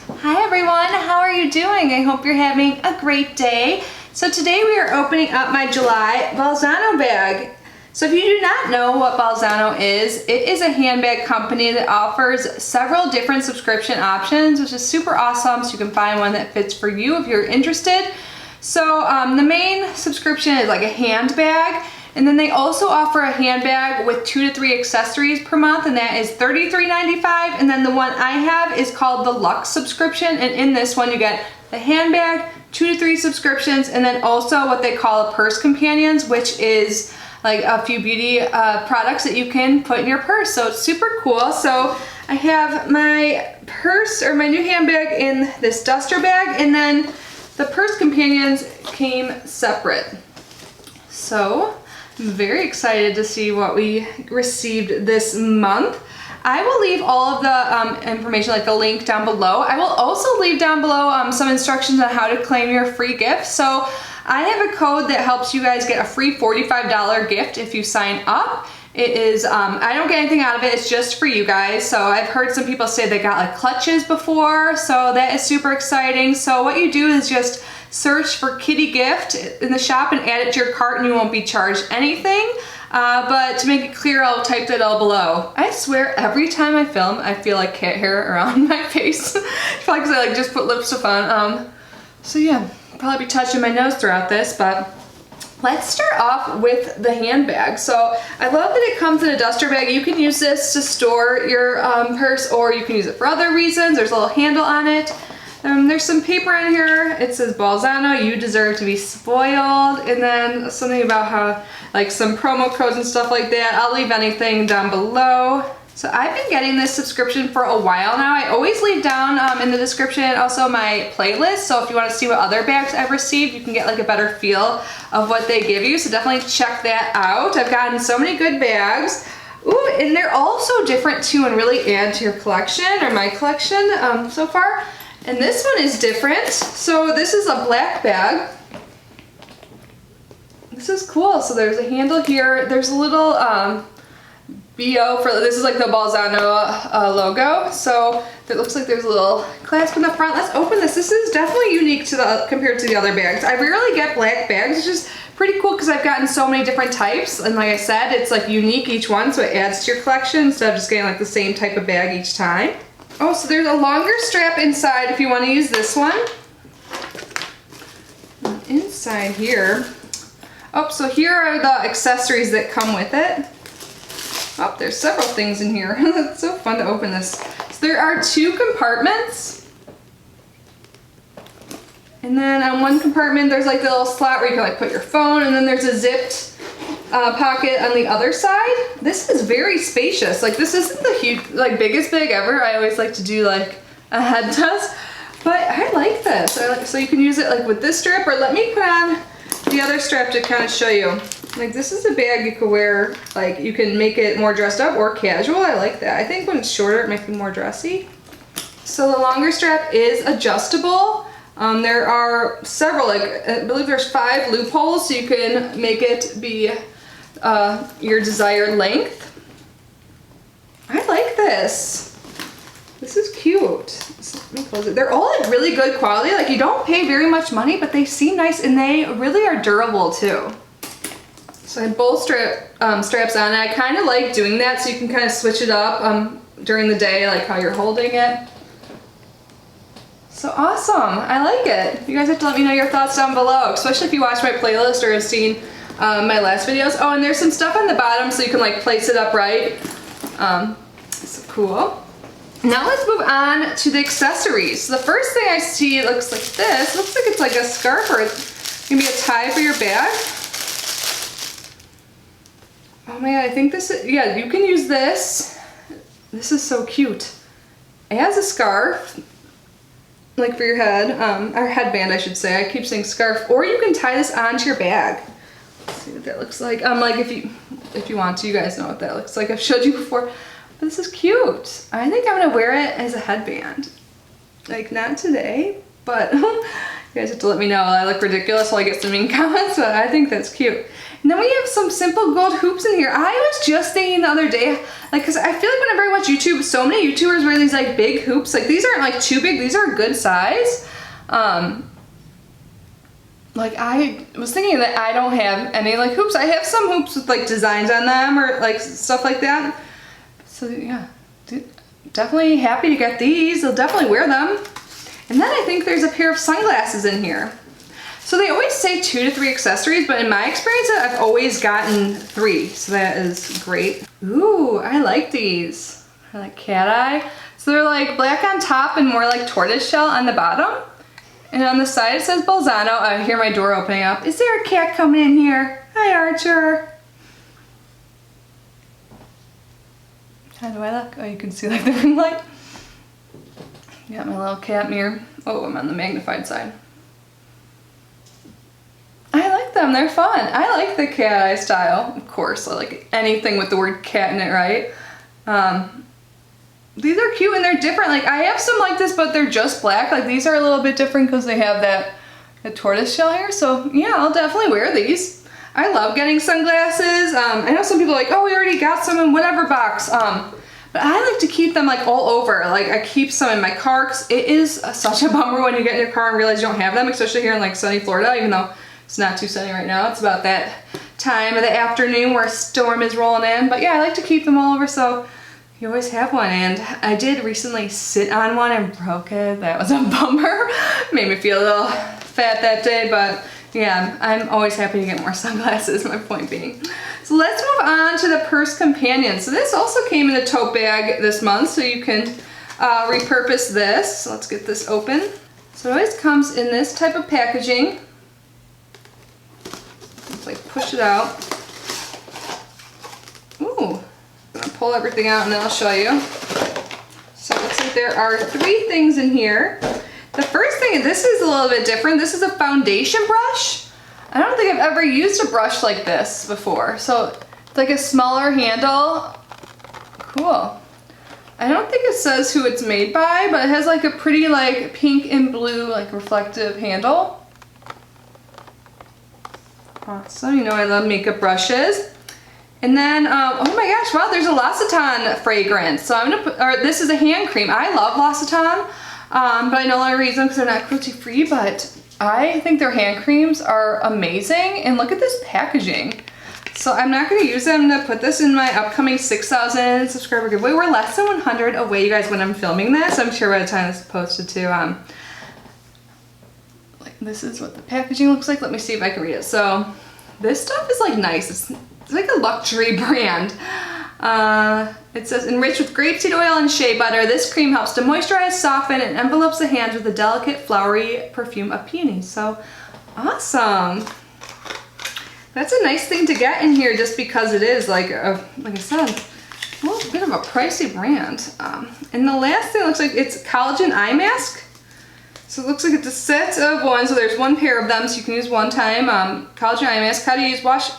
Hi everyone, how are you doing? I hope you're having a great day. So today we are opening up my July Bolzano bag. So if you do not know what Bolzano is, it is a handbag company that offers several different subscription options, which is super awesome, so you can find one that fits for you if you're interested. So the main subscription is like a handbag, and then they also offer a handbag with 2 to 3 accessories per month, and that is $33.95. And then the one I have is called the Lux subscription, and in this one you get the handbag, 2 to 3 subscriptions, and then also what they call a purse companions, which is like a few beauty products that you can put in your purse. So it's super cool. So I have my purse or my new handbag in this duster bag, and then the purse companions came separate. So I'm very excited to see what we received this month. I will leave all of the information, like the link down below. I will also leave down below some instructions on how to claim your free gift. So I have a code that helps you guys get a free $45 gift if you sign up. It is, I don't get anything out of it, it's just for you guys. So I've heard some people say they got like clutches before, so that is super exciting. So what you do is just search for Kitty Gift in the shop and add it to your cart, and you won't be charged anything. But to make it clear, I'll type it all below. I swear every time I film, I feel like cat hair around my face. Probably because I like just put lipstick on. So yeah, I'll probably be touching my nose throughout this, but let's start off with the handbag. So I love that it comes in a duster bag. You can use this to store your purse, or you can use it for other reasons. There's a little handle on it. There's some paper in here. It says Bolzano, you deserve to be spoiled. And then something about how, like some promo codes and stuff like that. I'll leave anything down below. So I've been getting this subscription for a while now. I always leave down in the description also my playlist. So if you want to see what other bags I've received, you can get like a better feel of what they give you. So definitely check that out. I've gotten so many good bags. Ooh, and they're all so different too, and really add to your collection, or my collection so far. And this one is different. So this is a black bag. This is cool. So there's a handle here. There's a little BO for, this is like the Bolzano logo. So it looks like there's a little clasp in the front. Let's open this. This is definitely unique to the compared to the other bags. I rarely get black bags, which is pretty cool because I've gotten so many different types. And like I said, it's like unique each one, so it adds to your collection instead of just getting like the same type of bag each time. Oh, so there's a longer strap inside if you want to use this one. And inside here, oh, so here are the accessories that come with it. Oh, there's several things in here. It's so fun to open this. So there are 2 compartments. And then on one compartment, there's like the little slot where you can like put your phone, and then there's a zipped pocket on the other side. This is very spacious. Like, this isn't the huge, like biggest bag ever. I always like to do like a head test, but I like this. So you can use it like with this strap, or let me put on the other strap to kind of show you. Like, this is a bag you could wear, like you can make it more dressed up or casual. I like that. I think when it's shorter, it might be more dressy. So the longer strap is adjustable. There are several, like I believe there's 5 loopholes, so you can make it be your desired length. I like this. This is cute. Let me close it. They're all like really good quality. Like, you don't pay very much money, but they seem nice, and they really are durable too. So I have both straps on, and I kind of like doing that so you can kind of switch it up during the day, like how you're holding it. So awesome, I like it. You guys have to let me know your thoughts down below, especially if you watch my playlist or have seen my last videos. Oh, and there's some stuff on the bottom so you can like place it up right. So cool. Now let's move on to the accessories. So the first thing I see looks like this. Looks like it's like a scarf, or it's gonna be a tie for your bag. Oh my god, I think this is, yeah, you can use this. This is so cute. As a scarf, like for your head, or headband I should say. I keep saying scarf. Or you can tie this onto your bag. Let's see what that looks like. Like if you want to, you guys know what that looks like. I've showed you before. But this is cute. I think I'm gonna wear it as a headband. Like, not today, but you guys have to let me know. I look ridiculous while I get some mean comments, but I think that's cute. And then we have some simple gold hoops in here. I was just thinking the other day, like, cause I feel like whenever I watch YouTube, so many YouTubers wear these like big hoops. Like these aren't like too big, these are a good size. Like I was thinking that I don't have any like hoops. I have some hoops with like designs on them or like stuff like that. So yeah, definitely happy to get these. I'll definitely wear them. And then I think there's a pair of sunglasses in here. So they always say 2 to 3 accessories, but in my experience, I've always gotten 3. So that is great. Ooh, I like these. I like cat eye. So they're like black on top and more like tortoise shell on the bottom. And on the side it says Bolzano. I hear my door opening up. Is there a cat coming in here? Hi, Archer. How do I look? Oh, you can see like the ring light. Got my little cat mirror. Oh, I'm on the magnified side. I like them, they're fun. I like the cat eye style. Of course, I like anything with the word cat in it, right? These are cute and they're different. Like I have some like this, but they're just black. Like these are a little bit different because they have that tortoise shell here. So yeah, I'll definitely wear these. I love getting sunglasses. I know some people are like, oh, we already got some in whatever box. But I like to keep them like all over. Like I keep some in my car because it is such a bummer when you get in your car and realize you don't have them, especially here in like sunny Florida, even though it's not too sunny right now. It's about that time of the afternoon where a storm is rolling in. But yeah, I like to keep them all over so you always have one. And I did recently sit on one and broke it. That was a bummer. Made me feel a little fat that day, but yeah, I'm always happy to get more sunglasses, my point being. So let's move on to the purse companion. So this also came in a tote bag this month, so you can repurpose this. So let's get this open. So it always comes in this type of packaging. Let's like push it out. Ooh, I'm gonna pull everything out and then I'll show you. So it looks like there are 3 things in here. The first thing, this is a little bit different. This is a foundation brush. I don't think I've ever used a brush like this before. So it's like a smaller handle. Cool. I don't think it says who it's made by, but it has like a pretty like pink and blue like reflective handle. Awesome, you know I love makeup brushes. And then, oh my gosh, wow, there's a L'Occitane fragrance. So I'm gonna put, or this is a hand cream. I love L'Occitane, but I no longer use them because they're not cruelty free, but I think their hand creams are amazing. And look at this packaging. So I'm not gonna use them to put this in my upcoming 6,000 subscriber giveaway. We're less than 100 away, you guys, when I'm filming this. I'm sure by the time this is posted too, like this is what the packaging looks like. Let me see if I can read it. So this stuff is like nice. It's like a luxury brand. It says, enriched with grapeseed oil and shea butter, this cream helps to moisturize, soften, and envelopes the hands with a delicate, flowery perfume of peonies. So awesome. That's a nice thing to get in here just because it is like I said, well, a bit of a pricey brand. And the last thing looks like it's collagen eye mask. So it looks like it's a set of 1, so there's 1 pair of them, so you can use 1 time. Collagen eye mask, how to use: wash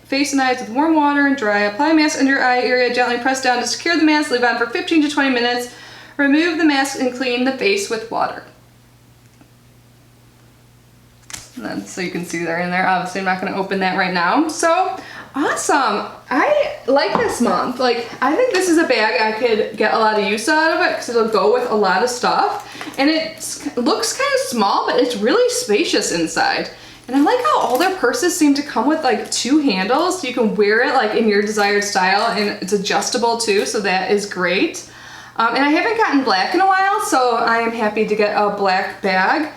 face and eyes with warm water and dry. Apply mask under eye area, gently press down to secure the mask, leave on for 15 to 20 minutes. Remove the mask and clean the face with water. And then, so you can see they're in there. Obviously I'm not going to open that right now. So awesome. I like this month. Like, I think this is a bag I could get a lot of use out of it because it'll go with a lot of stuff. And it looks kind of small, but it's really spacious inside. And I like how all their purses seem to come with like 2 handles, so you can wear it like in your desired style, and it's adjustable too, so that is great. And I haven't gotten black in a while, so I am happy to get a black bag.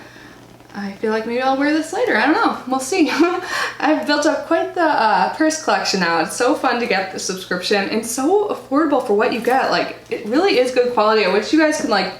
I feel like maybe I'll wear this later. I don't know. We'll see. I've built up quite the purse collection now. It's so fun to get the subscription and so affordable for what you get. Like, it really is good quality. I wish you guys could like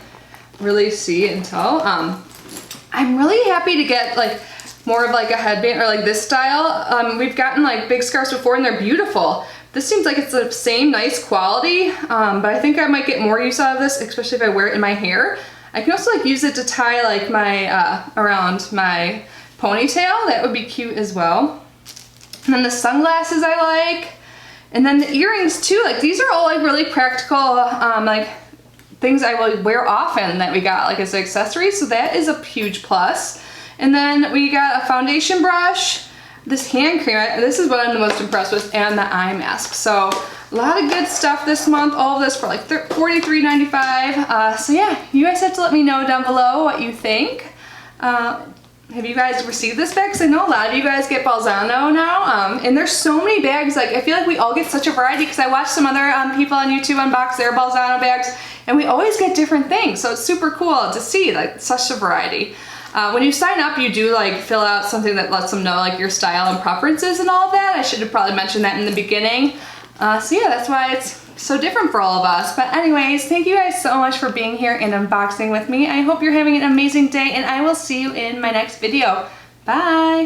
really see and tell. I'm really happy to get like more of like a headband or like this style. We've gotten like big scarves before and they're beautiful. This seems like it's the same nice quality, but I think I might get more use out of this, especially if I wear it in my hair. I can also like use it to tie like my, around my ponytail. That would be cute as well. And then the sunglasses I like. And then the earrings too. Like these are all like really practical, like things I will wear often that we got like as accessories. So that is a huge plus. And then we got a foundation brush. this hand cream, this is what I'm the most impressed with, and the eye mask. So a lot of good stuff this month. All of this for like $43.95. So yeah, you guys have to let me know down below what you think. Have you guys received this bag? Because I know a lot of you guys get Bolzano now, and there's so many bags. Like, I feel like we all get such a variety, because I watch some other people on YouTube unbox their Bolzano bags, and we always get different things. So it's super cool to see like such a variety. When you sign up, you do like fill out something that lets them know like your style and preferences and all of that. I should have probably mentioned that in the beginning. So yeah, that's why it's so different for all of us. But anyways, thank you guys so much for being here and unboxing with me. I hope you're having an amazing day, and I will see you in my next video. Bye!